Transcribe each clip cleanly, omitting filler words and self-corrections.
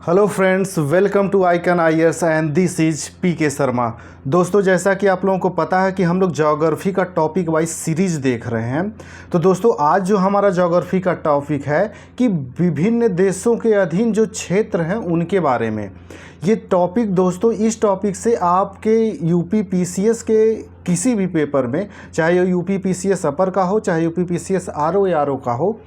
Hello friends, welcome to Icon IAS and this is PK Sharma. दोस्तों, जैसा कि आप लोगों को पता है कि हम लोग ज्योग्राफी का टॉपिक वाइज सीरीज देख रहे हैं। तो दोस्तों, आज जो हमारा ज्योग्राफी का टॉपिक है कि विभिन्न देशों के अधीन जो क्षेत्र हैं उनके बारे में ये टॉपिक। दोस्तों, इस टॉपिक से आपके यूपी पीसीएस के किसी भी पेपर में, चाहे यूपी पीसीएस अपर का हो, चाहे यूपी पीसीएस आरओ या आरओ का हो,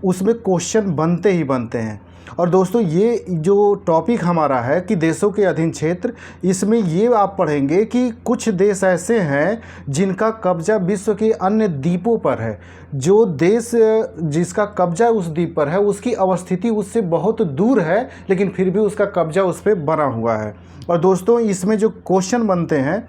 उसमें क्वेश्चन बनते ही बनते हैं। और दोस्तों, ये जो टॉपिक हमारा है कि देशों के अधीन क्षेत्र, इसमें ये आप पढ़ेंगे कि कुछ देश ऐसे हैं जिनका कब्जा विश्व के अन्य द्वीपों पर है। जो देश जिसका कब्जा उस द्वीप पर है, उसकी अवस्थिति उससे बहुत दूर है, लेकिन फिर भी उसका कब्जा उस पर बना हुआ है। और दोस्तों, इसमें जो क्वेश्चन बनते हैं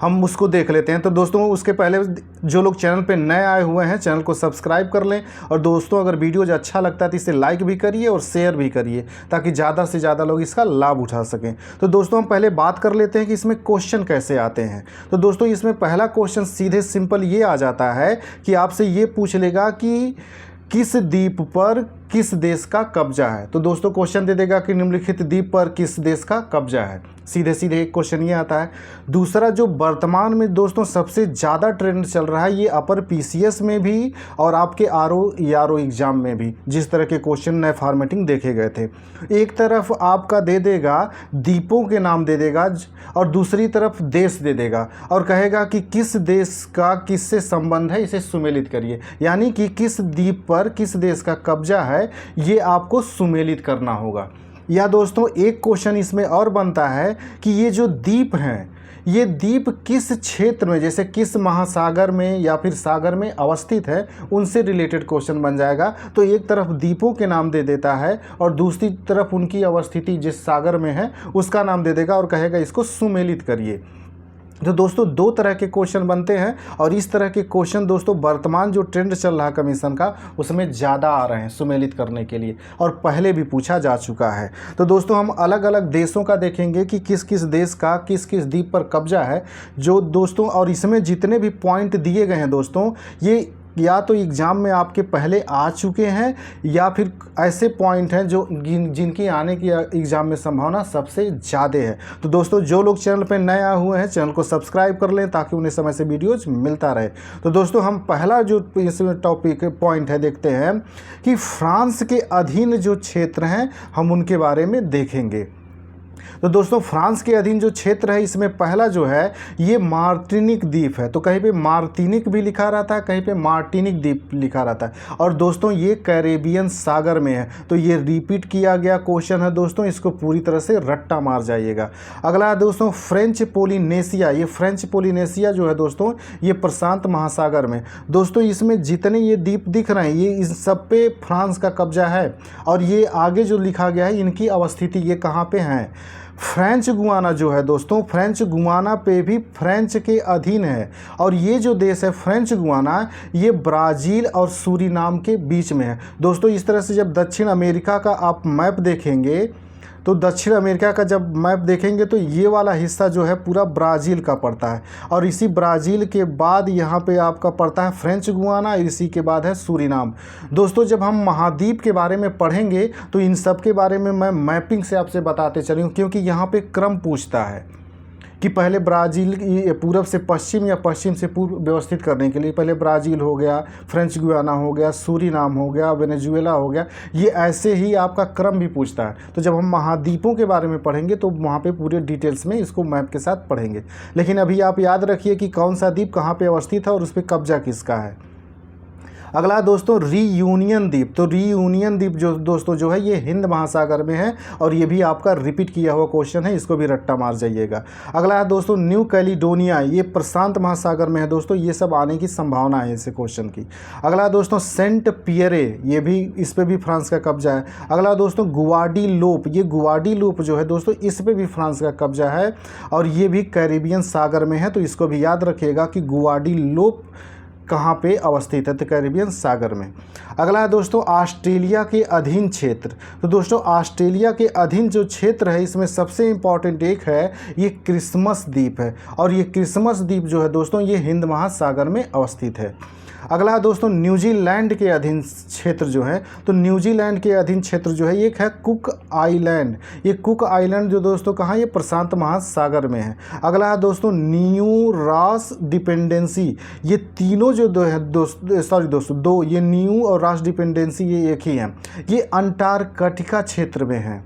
हम उसको देख लेते हैं। तो दोस्तों, उसके पहले जो लोग चैनल पे नए आए हुए हैं, चैनल को सब्सक्राइब कर लें। और दोस्तों, अगर वीडियो जो अच्छा लगता है तो इसे लाइक भी करिए और शेयर भी करिए, ताकि ज़्यादा से ज़्यादा लोग इसका लाभ उठा सकें। तो दोस्तों, हम पहले बात कर लेते हैं कि इसमें क्वेश्चन कैसे आते हैं। तो दोस्तों, इसमें पहला क्वेश्चन सीधे सिंपल ये आ जाता है कि आपसे ये पूछ लेगा कि किस द्वीप पर किस देश का कब्जा है। तो दोस्तों, क्वेश्चन दे देगा कि निम्नलिखित द्वीप पर किस देश का कब्जा है। सीधे सीधे एक क्वेश्चन ये आता है। दूसरा, जो वर्तमान में दोस्तों सबसे ज़्यादा ट्रेंड चल रहा है, ये अपर पीसीएस में भी और आपके आरओ या आरओ एग्ज़ाम में भी जिस तरह के क्वेश्चन नए फॉर्मेटिंग देखे गए थे, एक तरफ आपका दे देगा द्वीपों के नाम दे देगा और दूसरी तरफ देश दे देगा और कहेगा कि किस देश का किससे संबंध है, इसे सुमेलित करिए। यानी कि किस द्वीप पर किस देश का कब्जा है, ये आपको सुमेलित करना होगा। या दोस्तों, एक क्वेश्चन इसमें और बनता है कि ये जो द्वीप हैं, ये द्वीप किस क्षेत्र में, जैसे किस महासागर में या फिर सागर में अवस्थित है, उनसे रिलेटेड क्वेश्चन बन जाएगा। तो एक तरफ द्वीपों के नाम दे देता है और दूसरी तरफ उनकी अवस्थिति जिस सागर में है उसका नाम दे देगा और कहेगा इसको सुमेलित करिए। तो दोस्तों, दो तरह के क्वेश्चन बनते हैं और इस तरह के क्वेश्चन दोस्तों वर्तमान जो ट्रेंड चल रहा है कमीशन का, उसमें ज़्यादा आ रहे हैं सुमेलित करने के लिए, और पहले भी पूछा जा चुका है। तो दोस्तों, हम अलग अलग देशों का देखेंगे कि किस किस देश का किस किस द्वीप पर कब्जा है जो दोस्तों, और इसमें जितने भी पॉइंट दिए गए हैं दोस्तों, ये या तो एग्ज़ाम में आपके पहले आ चुके हैं या फिर ऐसे पॉइंट हैं जो जिनकी आने की एग्ज़ाम में संभावना सबसे ज़्यादा है। तो दोस्तों, जो लोग चैनल पर नए आए हुए हैं, चैनल को सब्सक्राइब कर लें ताकि उन्हें समय से वीडियोज मिलता रहे। तो दोस्तों, हम पहला जो इसमें टॉपिक पॉइंट है देखते हैं कि फ्रांस के अधीन जो क्षेत्र हैं हम उनके बारे में देखेंगे। तो दोस्तों, फ्रांस के अधीन जो क्षेत्र है, इसमें पहला जो है ये मार्टिनिक द्वीप है। तो कहीं पे मार्टिनिक भी लिखा रहता है, कहीं पे मार्टिनिक द्वीप लिखा रहता है। और दोस्तों, ये कैरेबियन सागर में है। तो ये रिपीट किया गया क्वेश्चन है दोस्तों, इसको पूरी तरह से रट्टा मार जाइएगा। अगला है दोस्तों फ्रेंच पोलिनेशिया। ये फ्रेंच पोलिनेशिया जो है दोस्तों, ये प्रशांत महासागर में। दोस्तों, इसमें जितने ये द्वीप दिख रहे हैं, ये इस सब पे फ्रांस का कब्जा है। और ये आगे जो लिखा गया है, इनकी अवस्थिति ये कहाँ पे हैं। फ्रेंच गुयाना जो है दोस्तों, फ्रेंच गुयाना पे भी फ्रेंच के अधीन है। और ये जो देश है फ्रेंच गुयाना, ये ब्राज़ील और सूरीनाम के बीच में है। दोस्तों, इस तरह से जब दक्षिण अमेरिका का आप मैप देखेंगे, तो दक्षिण अमेरिका का जब मैप देखेंगे तो ये वाला हिस्सा जो है पूरा ब्राज़ील का पड़ता है। और इसी ब्राज़ील के बाद यहाँ पे आपका पड़ता है फ्रेंच गुयाना, इसी के बाद है सूरीनाम। दोस्तों, जब हम महाद्वीप के बारे में पढ़ेंगे तो इन सब के बारे में मैं मैपिंग से आपसे बताते चलूँगा, क्योंकि यहाँ पे क्रम पूछता है कि पहले ब्राज़ील पूरब से पश्चिम या पश्चिम से पूर्व व्यवस्थित करने के लिए पहले ब्राज़ील हो गया, फ्रेंच गुयाना हो गया, सूरीनाम हो गया, वेनेजुएला हो गया। ये ऐसे ही आपका क्रम भी पूछता है। तो जब हम महाद्वीपों के बारे में पढ़ेंगे तो वहाँ पे पूरे डिटेल्स में इसको मैप के साथ पढ़ेंगे। लेकिन अभी आप याद रखिए कि कौन सा द्वीप कहाँ पर अवस्थित है और उस पर कब्जा किसका है। अगला दोस्तों रीयूनियन द्वीप। तो रीयूनियन द्वीप जो दोस्तों जो है, ये हिंद महासागर में है और ये भी आपका रिपीट किया हुआ क्वेश्चन है, इसको भी रट्टा मार जाइएगा। अगला है दोस्तों न्यू कैलिडोनिया, ये प्रशांत महासागर में है दोस्तों, ये सब आने की संभावना है इस क्वेश्चन की। अगला दोस्तों सेंट पियरे, ये भी इस पर भी फ्रांस का कब्जा है। अगला दोस्तों गुआडीलोप, ये गुआडीलोप जो है दोस्तों, इस पर भी फ्रांस का कब्जा है और ये भी कैरिबियन सागर में है। तो इसको भी याद रखिएगा कि गुआडीलोप कहाँ पे अवस्थित है, तो कैरिबियन सागर में। अगला है दोस्तों ऑस्ट्रेलिया के अधीन क्षेत्र। तो दोस्तों, ऑस्ट्रेलिया के अधीन जो क्षेत्र है, इसमें सबसे इम्पॉर्टेंट एक है ये क्रिसमस द्वीप है। और ये क्रिसमस द्वीप जो है दोस्तों, ये हिंद महासागर में अवस्थित है। अगला है दोस्तों न्यूजीलैंड के अधीन क्षेत्र जो है, तो न्यूजीलैंड के अधीन क्षेत्र जो है एक है कुक आइलैंड। ये कुक आइलैंड जो दोस्तों कहाँ, ये प्रशांत महासागर में है। अगला है दोस्तों न्यू रास डिपेंडेंसी। ये तीनों जो दो है दो, ये न्यू और रास डिपेंडेंसी ये एक ही है, ये अंटार्कटिका क्षेत्र में है।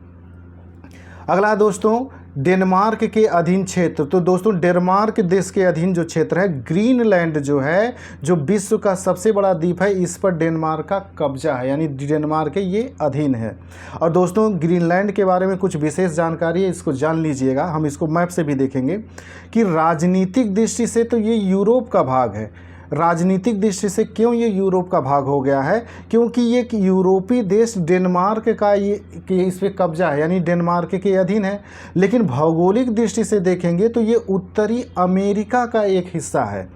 अगला है दोस्तों डेनमार्क के अधीन क्षेत्र। तो दोस्तों डेनमार्क देश के अधीन जो क्षेत्र है ग्रीनलैंड जो है, जो विश्व का सबसे बड़ा द्वीप है, इस पर डेनमार्क का कब्जा है, यानी डेनमार्क के ये अधीन है। और दोस्तों ग्रीनलैंड के बारे में कुछ विशेष जानकारी है, इसको जान लीजिएगा। हम इसको मैप से भी देखेंगे कि राजनीतिक दृष्टि से तो ये यूरोप का भाग है। राजनीतिक दृष्टि से क्यों ये यूरोप का भाग हो गया है, क्योंकि ये यूरोपीय देश डेनमार्क का ये इस पर कब्जा है, यानी डेनमार्क के अधीन है। लेकिन भौगोलिक दृष्टि से देखेंगे तो ये उत्तरी अमेरिका का एक हिस्सा है।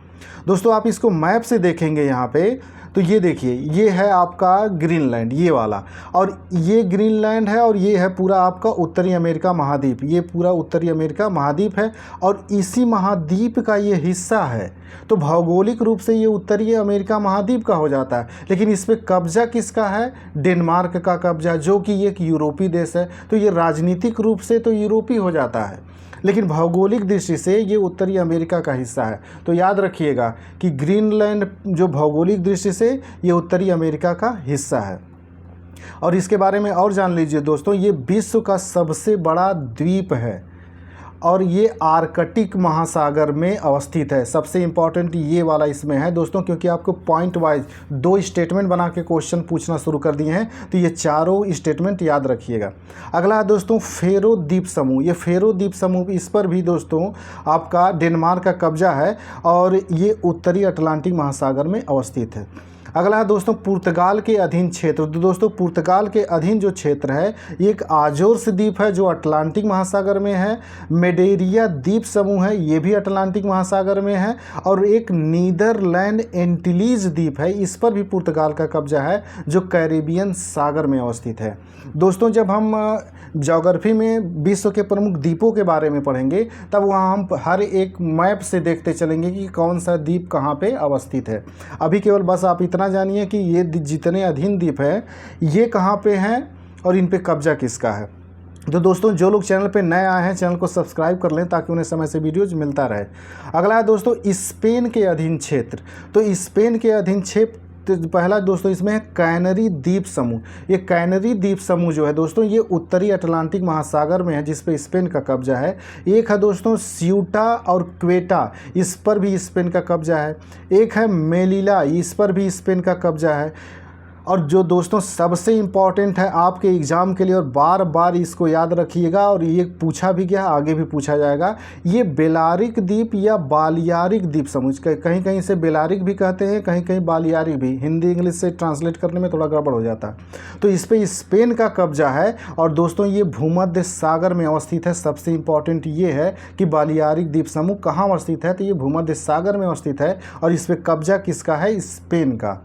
दोस्तों आप इसको मैप से देखेंगे यहाँ पे, तो ये देखिए, ये है आपका ग्रीनलैंड, ये वाला, और ये ग्रीनलैंड है, और ये है पूरा आपका उत्तरी अमेरिका महाद्वीप। ये पूरा उत्तरी अमेरिका महाद्वीप है और इसी महाद्वीप का ये हिस्सा है। तो भौगोलिक रूप से ये उत्तरी अमेरिका महाद्वीप का हो जाता है, लेकिन इस पर कब्जा किसका है, डेनमार्क का कब्जा, जो कि एक यूरोपीय देश है। तो ये राजनीतिक रूप से तो यूरोपीय हो जाता है, लेकिन भौगोलिक दृष्टि से ये उत्तरी अमेरिका का हिस्सा है। तो याद रखिएगा कि ग्रीनलैंड जो भौगोलिक दृष्टि से ये उत्तरी अमेरिका का हिस्सा है। और इसके बारे में और जान लीजिए दोस्तों, ये विश्व का सबसे बड़ा द्वीप है और ये आर्कटिक महासागर में अवस्थित है। सबसे इम्पॉर्टेंट ये वाला इसमें है दोस्तों, क्योंकि आपको पॉइंट वाइज 2 स्टेटमेंट बना के क्वेश्चन पूछना शुरू कर दिए हैं, तो ये चारों स्टेटमेंट याद रखिएगा। अगला है दोस्तों फेरो द्वीप समूह। ये फेरो द्वीप समूह, इस पर भी दोस्तों आपका डेनमार्क का कब्जा है और ये उत्तरी अटलांटिक महासागर में अवस्थित है। अगला है दोस्तों पुर्तगाल के अधीन क्षेत्र। तो दोस्तों पुर्तगाल के अधीन जो क्षेत्र है, एक आजोर्स द्वीप है जो अटलांटिक महासागर में है। मेडेरिया द्वीप समूह है, ये भी अटलांटिक महासागर में है। और एक नीदरलैंड एंटिलीज द्वीप है, इस पर भी पुर्तगाल का कब्जा है, जो कैरेबियन सागर में अवस्थित है। दोस्तों जब हम ज्योग्राफी में विश्व के प्रमुख द्वीपों के बारे में पढ़ेंगे, तब वहाँ हम हर एक मैप से देखते चलेंगे कि कौन सा द्वीप कहाँ पे अवस्थित है। अभी केवल बस आप इतना जानिए कि ये जितने अधीन द्वीप हैं ये कहाँ पे हैं और इन पे कब्जा किसका है। तो दोस्तों जो लोग चैनल पे नए आए हैं, चैनल को सब्सक्राइब कर लें ताकि उन्हें समय से वीडियोज मिलता रहे। अगला है दोस्तों स्पेन के अधीन क्षेत्र। तो स्पेन के अधीन क्षेत्र पहला दोस्तों इसमें है कैनरी द्वीप समूह। ये कैनरी द्वीप समूह जो है दोस्तों, ये उत्तरी अटलांटिक महासागर में है, जिस पे स्पेन का कब्जा है। एक है दोस्तों स्यूटा और क्वेटा, इस पर भी स्पेन का कब्जा है। एक है मेलिला, इस पर भी स्पेन का कब्जा है। और जो दोस्तों सबसे इम्पॉर्टेंट है आपके एग्ज़ाम के लिए, और बार बार इसको याद रखिएगा, और ये पूछा भी गया, आगे भी पूछा जाएगा, ये बेलारिक द्वीप या बालियारिक द्वीप समूह, कहीं कहीं से बेलारिक भी कहते हैं, कहीं कहीं बालियारिक भी, हिंदी इंग्लिश से ट्रांसलेट करने में थोड़ा गड़बड़ हो जाता है। तो इस पर स्पेन का कब्जा है। और दोस्तों ये भूमध्य सागर में अवस्थित है। सबसे इम्पॉर्टेंट ये है कि बालियारिक द्वीप समूह कहाँ अवस्थित है, तो ये भूमध्य सागर में अवस्थित है और इस पर कब्जा किसका है, स्पेन का।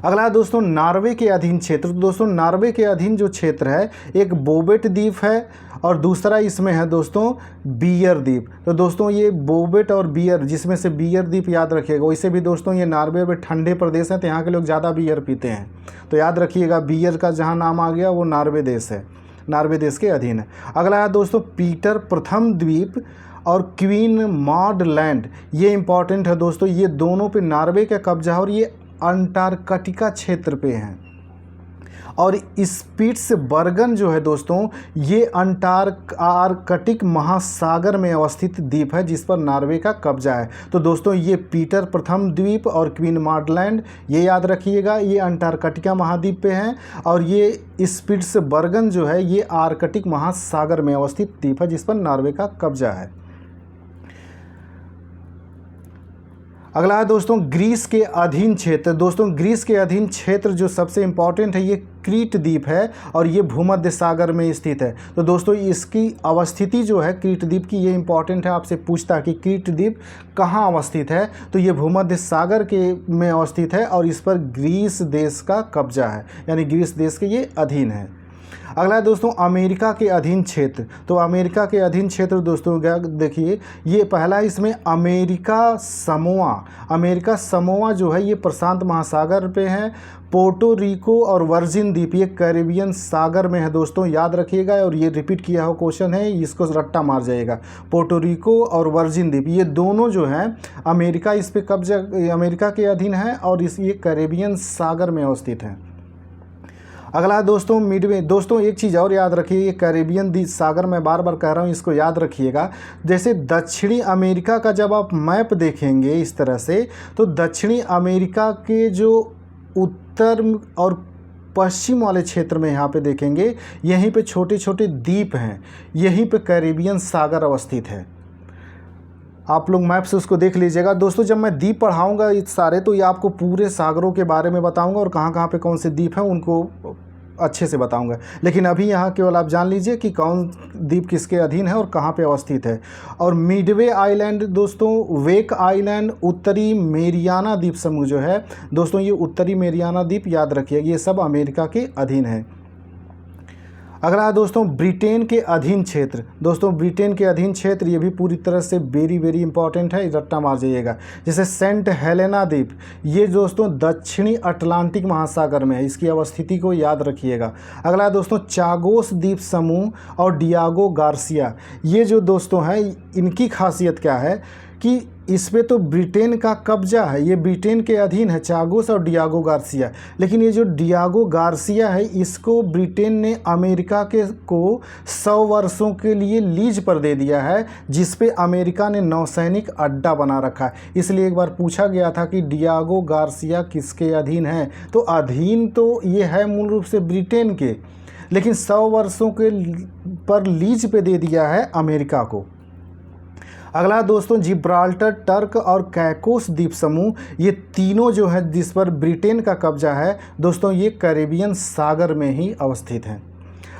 अगला है दोस्तों नॉर्वे के अधीन क्षेत्र। तो दोस्तों नॉर्वे के अधीन जो क्षेत्र है, एक बोबेट द्वीप है और दूसरा इसमें है दोस्तों बियर द्वीप। तो दोस्तों ये बोबेट और बियर, जिसमें से बियर द्वीप याद रखिएगा। वैसे भी दोस्तों ये नॉर्वे में ठंडे प्रदेश हैं, तो यहाँ के लोग ज़्यादा बियर पीते हैं, तो याद रखिएगा बियर का जहाँ नाम आ गया वो नॉर्वे देश है, नॉर्वे देश के अधीन है। अगला है दोस्तों पीटर प्रथम द्वीप और क्वीन मॉड लैंड। ये इंपॉर्टेंट है दोस्तों, ये दोनों पे नॉर्वे का कब्जा है और ये अंटार्कटिका क्षेत्र पे हैं। और स्पिट्सबर्गन जो है दोस्तों, ये आर्कटिक महासागर में अवस्थित द्वीप है, जिस पर नॉर्वे का कब्जा है। तो दोस्तों ये पीटर प्रथम द्वीप और क्वीन मॉड लैंड, ये याद रखिएगा, ये अंटार्कटिका महाद्वीप पे हैं। और ये स्पिट्सबर्गन जो है, ये आर्कटिक महासागर में अवस्थित द्वीप है, जिस पर नॉर्वे का कब्जा है। अगला है दोस्तों ग्रीस के अधीन क्षेत्र। दोस्तों ग्रीस के अधीन क्षेत्र जो सबसे इम्पॉर्टेंट है, ये क्रीट द्वीप है और ये भूमध्य सागर में स्थित है। तो दोस्तों इसकी अवस्थिति जो है क्रीट द्वीप की, ये इंपॉर्टेंट है, आपसे पूछता है कि क्रीट द्वीप कहाँ अवस्थित है, तो ये भूमध्य सागर के में अवस्थित है और इस पर ग्रीस देश का कब्जा है, यानी ग्रीस देश के ये अधीन है। अगला है दोस्तों अमेरिका के अधीन क्षेत्र। तो अमेरिका के अधीन क्षेत्र दोस्तों देखिए, ये पहला है इसमें America Samoa. America Samoa Joe है ये प्रशांत महासागर पे है। पोर्टो रिको और वर्जिन द्वीप ये कैरिबियन सागर में है दोस्तों, याद रखिएगा। और ये रिपीट किया हुआ क्वेश्चन है, इसको रट्टा मार जाएगा। पोर्टो रिको और वर्जिन द्वीप ये दोनों जो हैं अमेरिका इस पे कब्जा अमेरिका के अधीन है और ये कैरिबियन सागर में अवस्थित है। अगला है दोस्तों मिडवे। दोस्तों एक चीज़ और याद रखिए, ये कैरिबियन द्वीप सागर मैं बार बार कह रहा हूँ, इसको याद रखिएगा। जैसे दक्षिणी अमेरिका का जब आप मैप देखेंगे इस तरह से, तो दक्षिणी अमेरिका के जो उत्तर और पश्चिम वाले क्षेत्र में यहाँ पे देखेंगे, यहीं पे छोटे छोटे द्वीप हैं, यहीं पे कैरिबियन सागर अवस्थित है। आप लोग मैप से उसको देख लीजिएगा दोस्तों। जब मैं द्वीप पढ़ाऊँगा इस सारे, तो ये आपको पूरे सागरों के बारे में बताऊँगा और कहाँ कहाँ पे कौन से द्वीप हैं उनको अच्छे से बताऊंगा। लेकिन अभी यहाँ केवल आप जान लीजिए कि कौन द्वीप किसके अधीन है और कहाँ पे अवस्थित है। और मिडवे आइलैंड दोस्तों, वेक आइलैंड, उत्तरी मेरियाना द्वीप समूह जो है दोस्तों, ये उत्तरी मेरियाना द्वीप याद रखिए, ये सब अमेरिका के अधीन है। अगला है दोस्तों ब्रिटेन के अधीन क्षेत्र। दोस्तों ब्रिटेन के अधीन क्षेत्र ये भी पूरी तरह से वेरी इंपॉर्टेंट है, रट्टा मार जाइएगा। जैसे सेंट हेलेना द्वीप, ये दोस्तों दक्षिणी अटलांटिक महासागर में है, इसकी अवस्थिति को याद रखिएगा। अगला है दोस्तों चागोस द्वीप समूह और डियागो गार्सिया। ये जो दोस्तों हैं इनकी खासियत क्या है कि इस पे तो ब्रिटेन का कब्जा है, ये ब्रिटेन के अधीन है चागोस और डियागो गार्सिया। लेकिन ये जो डियागो गार्सिया है इसको ब्रिटेन ने अमेरिका के को 100 वर्षों के लिए लीज पर दे दिया है, जिस पे अमेरिका ने नौसैनिक अड्डा बना रखा है। इसलिए एक बार पूछा गया था कि डियागो गार्सिया किसके अधीन है, तो अधीन तो ये है मूल रूप से ब्रिटेन के, लेकिन 100 वर्षों के पर लीज पे दे दिया है अमेरिका को। अगला दोस्तों जिब्राल्टर, टर्क और कैकोस द्वीप समूह, ये तीनों जो है जिस पर ब्रिटेन का कब्जा है दोस्तों, ये कैरिबियन सागर में ही अवस्थित हैं।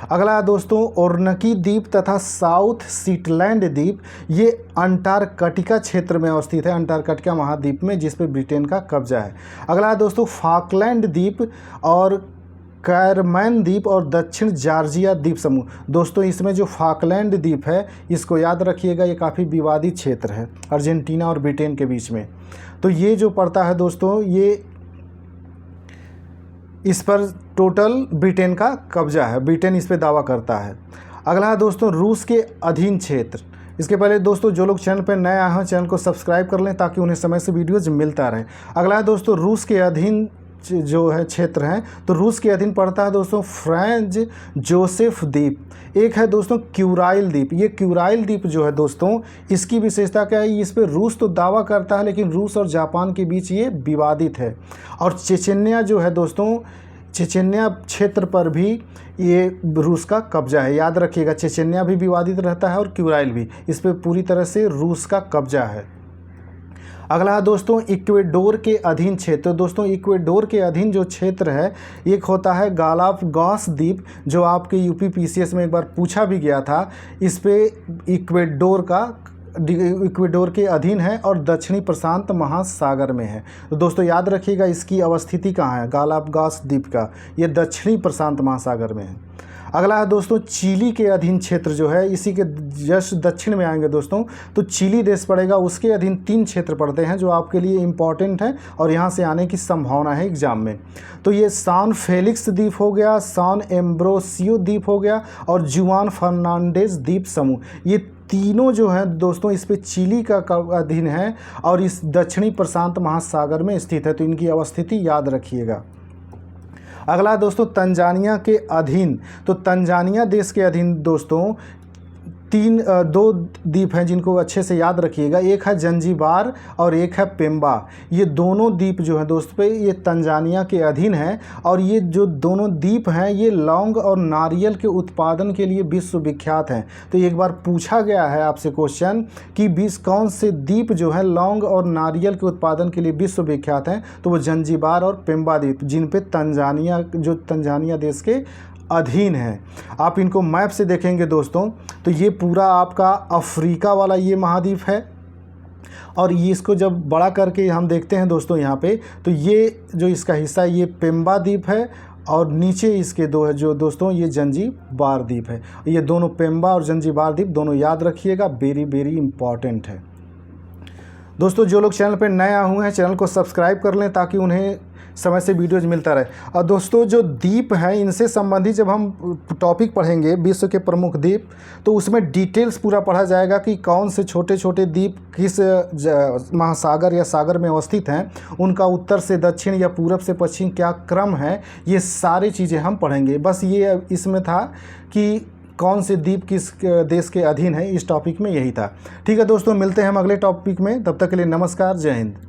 अगला दोस्तों ओर्नकी द्वीप तथा साउथ सीटलैंड द्वीप, ये अंटार्कटिका क्षेत्र में अवस्थित है, अंटार्कटिका महाद्वीप में, जिस पर ब्रिटेन का कब्जा है। अगला दोस्तों फाकलैंड द्वीप और कैरमैन द्वीप और दक्षिण जॉर्जिया द्वीप समूह। दोस्तों इसमें जो फाकलैंड द्वीप है इसको याद रखिएगा, ये काफ़ी विवादित क्षेत्र है अर्जेंटीना और ब्रिटेन के बीच में। तो ये जो पड़ता है दोस्तों, ये इस पर टोटल ब्रिटेन का कब्जा है, ब्रिटेन इस पर दावा करता है। अगला है दोस्तों रूस के अधीन क्षेत्र। इसके पहले दोस्तों जो लोग चैनल पर नए आए हैं चैनल को सब्सक्राइब कर लें ताकि उन्हें समय से वीडियोज़ मिलता रहे। अगला है दोस्तों रूस के अधीन जो है क्षेत्र हैं, तो रूस के अधीन पड़ता है दोस्तों फ्रांज जोसेफ द्वीप। एक है दोस्तों क्यूराइल द्वीप। ये क्यूराइल द्वीप जो है दोस्तों, इसकी विशेषता क्या है, इस पे रूस तो दावा करता है लेकिन रूस और जापान के बीच ये विवादित है। और चेचन्या जो है दोस्तों, चेचन्या क्षेत्र पर भी ये रूस का कब्जा है, याद रखिएगा। चेचन्या भी विवादित रहता है और क्यूराइल भी, इस पर पूरी तरह से रूस का कब्जा है। अगला है दोस्तों इक्वेडोर के अधीन क्षेत्र। दोस्तों इक्वेडोर के अधीन जो क्षेत्र है, एक होता है गालापागोस द्वीप, जो आपके यूपी पीसीएस में एक बार पूछा भी गया था। इस पे इक्वेडोर के अधीन है और दक्षिणी प्रशांत महासागर में है। तो दोस्तों याद रखिएगा इसकी अवस्थिति कहाँ है, गालापागोस द्वीप का, ये दक्षिणी प्रशांत महासागर में है। अगला है दोस्तों चिली के अधीन क्षेत्र जो है, इसी के जस्ट दक्षिण में आएंगे दोस्तों, तो चिली देश पड़ेगा। उसके अधीन 3 क्षेत्र पड़ते हैं जो आपके लिए इम्पॉर्टेंट है और यहाँ से आने की संभावना है एग्जाम में। तो ये सान फेलिक्स द्वीप हो गया, सान एम्ब्रोसियो द्वीप हो गया और जुआन फर्नांडेज द्वीप समूह। ये तीनों जो हैं दोस्तों इस पे चिली का अधीन है और इस दक्षिणी प्रशांत महासागर में स्थित है, तो इनकी अवस्थिति याद रखिएगा। अगला दोस्तों तंजानिया के अधीन। तो तंजानिया देश के अधीन दोस्तों 2 द्वीप हैं जिनको अच्छे से याद रखिएगा। एक है जंजीबार और एक है पेम्बा। ये दोनों द्वीप जो हैं दोस्त पे ये तंजानिया के अधीन हैं और ये जो दोनों द्वीप हैं ये लौंग और नारियल के उत्पादन के लिए विश्व विख्यात हैं। तो एक बार पूछा गया है आपसे क्वेश्चन कि कौन से द्वीप जो है लौंग और नारियल के उत्पादन के लिए विश्व विख्यात हैं, तो वो जंजीबार और पेम्बा द्वीप, जिन पे तंजानिया देश के अधीन है। आप इनको मैप से देखेंगे दोस्तों, तो ये पूरा आपका अफ्रीका वाला ये महाद्वीप है और ये इसको जब बड़ा करके हम देखते हैं दोस्तों यहाँ पे, तो ये जो इसका हिस्सा है ये पेम्बा द्वीप है और नीचे इसके दो है जो दोस्तों ये जंजीबार द्वीप है। ये दोनों पेम्बा और जंजीबार द्वीप दोनों याद रखिएगा, वेरी वेरी इंपॉर्टेंट है। दोस्तों जो लोग चैनल पर नए आए हुए हैं चैनल को सब्सक्राइब कर लें ताकि उन्हें समय से वीडियोज मिलता रहे। और दोस्तों जो द्वीप हैं इनसे संबंधित जब हम टॉपिक पढ़ेंगे विश्व के प्रमुख द्वीप, तो उसमें डिटेल्स पूरा पढ़ा जाएगा कि कौन से छोटे छोटे द्वीप किस महासागर या सागर में अवस्थित हैं, उनका उत्तर से दक्षिण या पूरब से पश्चिम क्या क्रम है, ये सारी चीज़ें हम पढ़ेंगे। बस ये इसमें था कि कौन से द्वीप किस देश के अधीन है, इस टॉपिक में यही था। ठीक है दोस्तों, मिलते हैं हम अगले टॉपिक में, तब तक के लिए नमस्कार, जय हिंद।